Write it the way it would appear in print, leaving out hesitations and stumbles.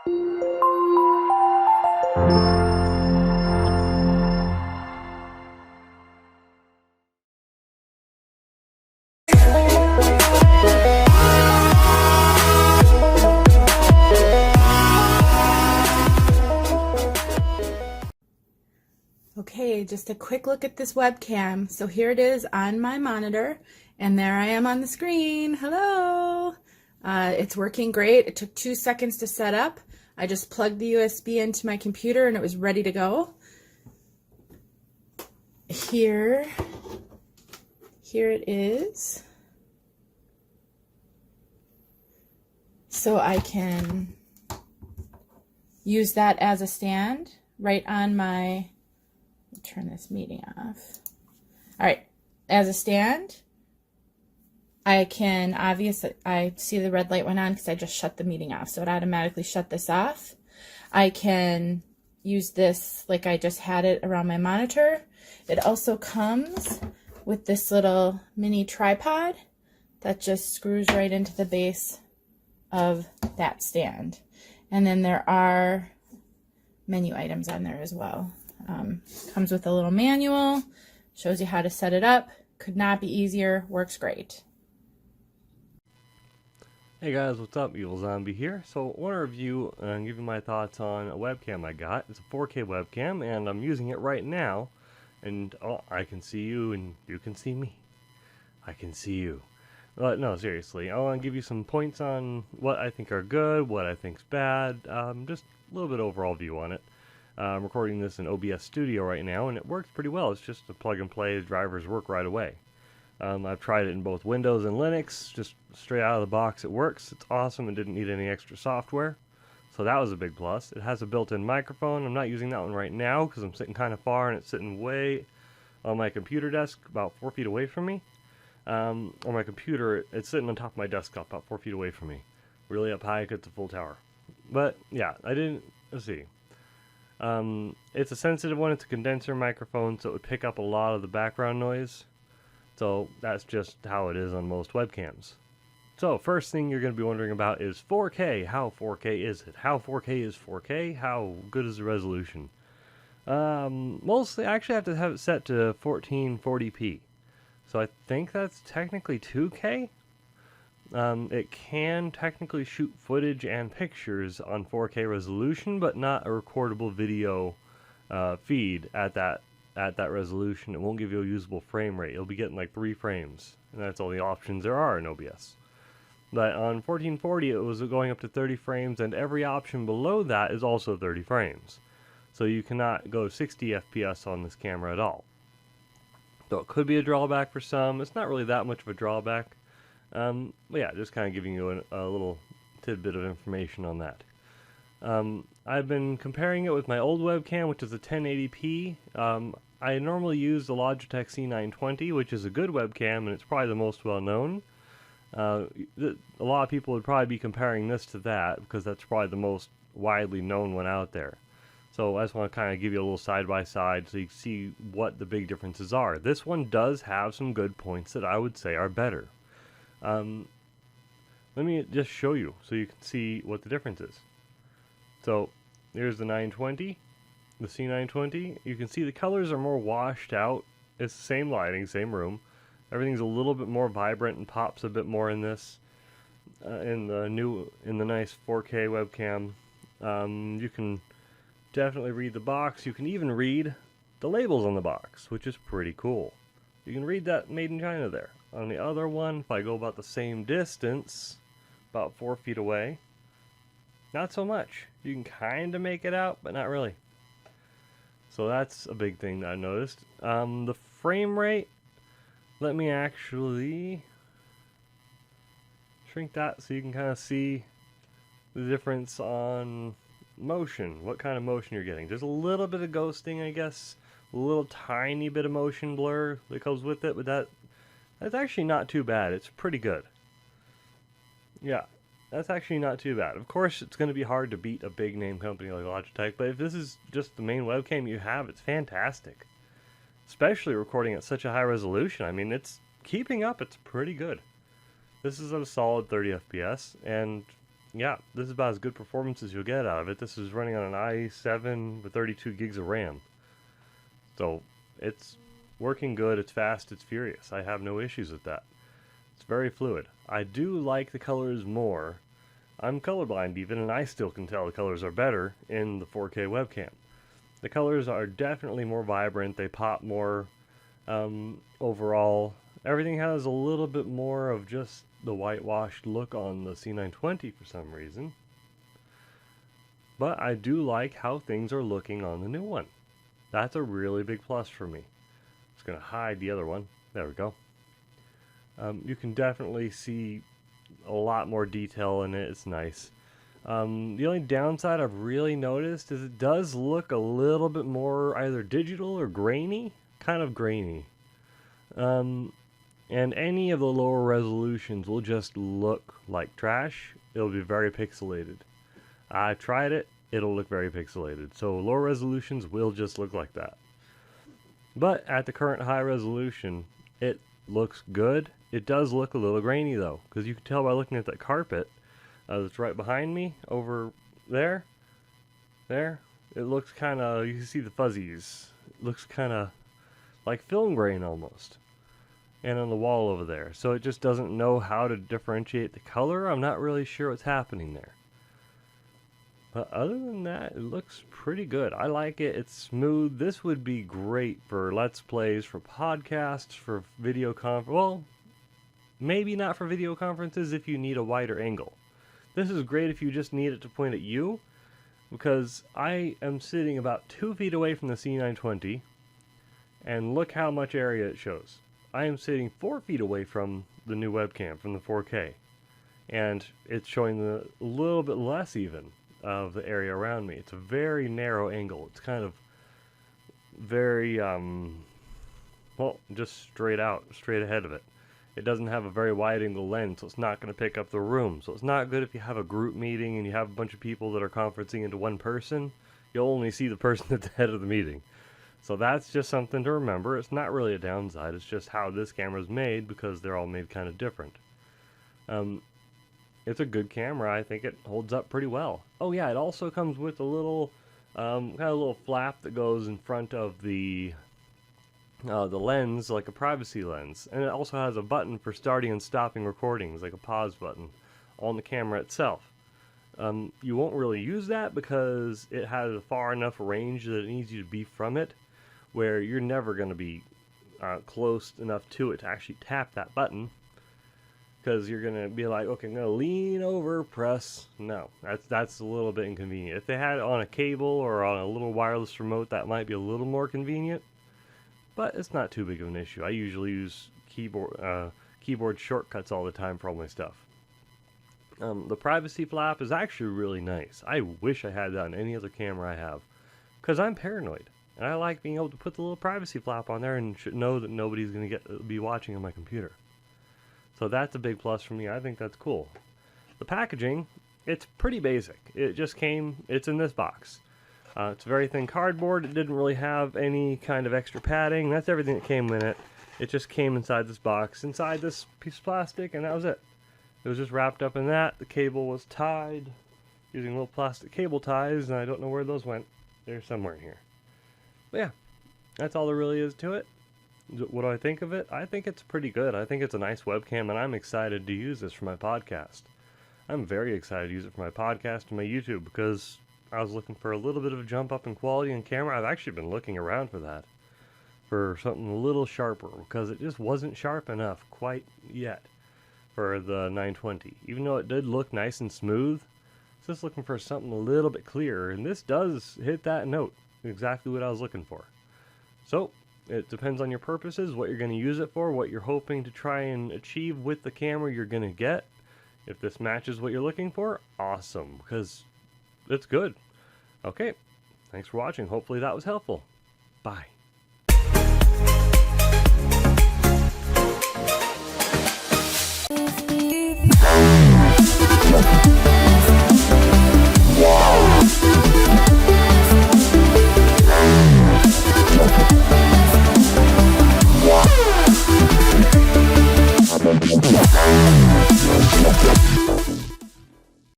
Okay, just a quick look at this webcam. So here it is on my monitor, and there I am on the screen. Hello! It's working great. It took 2 seconds to set up. I just plugged the USB into my computer and it was ready to go. Here it is. So I can use that as a stand right on my, turn this meeting off. All right, as a stand, I can, obviously, I see the red light went on because I just shut the meeting off, so it automatically shut this off. I can use this like I just had it around my monitor. It also comes with this little mini tripod that just screws right into the base of that stand. And then there are menu items on there as well. Comes with a little manual, shows you how to set it up. Could not be easier, works great. Hey guys, what's up? Evil Zombie here. So I want to review and give you my thoughts on a webcam I got. It's a 4K webcam and I'm using it right now. And oh, I can see you and you can see me. I can see you. But no, seriously, I want to give you some points on what I think are good, what I think's bad, just a little bit overall view on it. I'm recording this in OBS Studio right now and it works pretty well. It's just a plug and play, the drivers work right away. I've tried it in both Windows and Linux, just straight out of the box it works. It's awesome and didn't need any extra software. So that was a big plus. It has a built-in microphone. I'm not using that one right now because I'm sitting kind of far and it's sitting way on my computer desk about 4 feet away from me. On my computer, it's sitting on top of my desktop about 4 feet away from me. Really up high, it's a full tower. But yeah, let's see. It's a sensitive one, it's a condenser microphone, so it would pick up a lot of the background noise. So that's just how it is on most webcams. So first thing you're going to be wondering about is 4K. How 4K is it? How 4K is 4K? How good is the resolution? Mostly, I actually have to have it set to 1440p. So I think that's technically 2K. It can technically shoot footage and pictures on 4K resolution, but not a recordable video feed at that resolution. It won't give you a usable frame rate. You'll be getting like 3 frames, and that's all the options there are in OBS. But on 1440 it was going up to 30 frames, and every option below that is also 30 frames. So you cannot go 60 FPS on this camera at all. So it could be a drawback for some. It's not really that much of a drawback. But yeah, just kind of giving you a little tidbit of information on that. I've been comparing it with my old webcam, which is a 1080p. I normally use the Logitech C920, which is a good webcam, and it's probably the most well-known. A lot of people would probably be comparing this to that, because that's probably the most widely known one out there. So I just want to kind of give you a little side-by-side so you can see what the big differences are. This one does have some good points that I would say are better. Let me just show you so you can see what the difference is. So here's the 920, the C920. You can see the colors are more washed out. It's the same lighting, same room. Everything's a little bit more vibrant and pops a bit more in this. In the nice 4K webcam. You can definitely read the box. You can even read the labels on the box, which is pretty cool. You can read that Made in China there. On the other one, if I go about the same distance, about 4 feet away, not so much. You can kind of make it out, but not really. So that's a big thing that I noticed. The frame rate, let me actually shrink that so you can kind of see the difference on motion, what kind of motion you're getting. There's a little bit of ghosting, I guess, a little tiny bit of motion blur that comes with it, but that's actually not too bad. It's pretty good. Yeah, that's actually not too bad. Of course, it's going to be hard to beat a big name company like Logitech, but if this is just the main webcam you have, it's fantastic. Especially recording at such a high resolution. I mean, it's keeping up. It's pretty good. This is at a solid 30 FPS, and yeah, this is about as good performance as you'll get out of it. This is running on an i7 with 32 gigs of RAM. So it's working good, it's fast, it's furious. I have no issues with that. It's very fluid. I do like the colors more. I'm colorblind even, and I still can tell the colors are better in the 4K webcam. The colors are definitely more vibrant, they pop more overall. Everything has a little bit more of just the whitewashed look on the C920 for some reason. But I do like how things are looking on the new one. That's a really big plus for me. Just going to hide the other one. There we go. You can definitely see a lot more detail in it. It's nice. The only downside I've really noticed is it does look a little bit more either digital or grainy. Kind of grainy. And any of the lower resolutions will just look like trash. It'll be very pixelated. I've tried it. It'll look very pixelated. So lower resolutions will just look like that. But at the current high resolution, it looks good. It does look a little grainy though, because you can tell by looking at that carpet that's right behind me over there. There. It looks kind of, you can see the fuzzies. It looks kind of like film grain almost. And on the wall over there. So it just doesn't know how to differentiate the color. I'm not really sure what's happening there. But other than that, it looks pretty good. I like it. It's smooth. This would be great for Let's Plays, for podcasts, for video well, maybe not for video conferences if you need a wider angle. This is great if you just need it to point at you, because I am sitting about 2 feet away from the C920, and look how much area it shows. I am sitting 4 feet away from the new webcam, from the 4K, and it's showing a little bit less even of the area around me. It's a very narrow angle. It's kind of very, well, just straight out, straight ahead of it. It doesn't have a very wide angle lens, so it's not going to pick up the room. So it's not good if you have a group meeting and you have a bunch of people that are conferencing into one person. You'll only see the person at the head of the meeting. So that's just something to remember. It's not really a downside. It's just how this camera is made, because they're all made kind of different. It's a good camera. I think it holds up pretty well. Oh yeah, it also comes with a little kind of a little flap that goes in front of the lens, like a privacy lens, and it also has a button for starting and stopping recordings, like a pause button on the camera itself. You won't really use that because it has a far enough range that it needs you to be from it, where you're never going to be close enough to it to actually tap that button, because you're going to be like, okay, I'm going to lean over, press. No, that's a little bit inconvenient. If they had it on a cable or on a little wireless remote, that might be a little more convenient, but it's not too big of an issue. I usually use keyboard shortcuts all the time for all my stuff. The privacy flap is actually really nice. I wish I had that on any other camera I have, because I'm paranoid, and I like being able to put the little privacy flap on there and know that nobody's going to be watching on my computer. So that's a big plus for me. I think that's cool. The packaging, it's pretty basic. It just came, it's in this box. It's very thin cardboard. It didn't really have any kind of extra padding. That's everything that came in it. It just came inside this box, inside this piece of plastic, and that was it. It was just wrapped up in that. The cable was tied using little plastic cable ties, and I don't know where those went. They're somewhere in here. But yeah, that's all there really is to it. What do I think of it? I think it's pretty good. I think it's a nice webcam, and I'm excited to use this for my podcast. I'm very excited to use it for my podcast and my YouTube, because I was looking for a little bit of a jump up in quality in camera. I've actually been looking around for that, for something a little sharper, because it just wasn't sharp enough quite yet for the 920. Even though it did look nice and smooth, it's just looking for something a little bit clearer, and this does hit that note. Exactly what I was looking for. So it depends on your purposes, what you're going to use it for, what you're hoping to try and achieve with the camera you're going to get. If this matches what you're looking for, awesome, because it's good. Okay, thanks for watching. Hopefully that was helpful. Bye.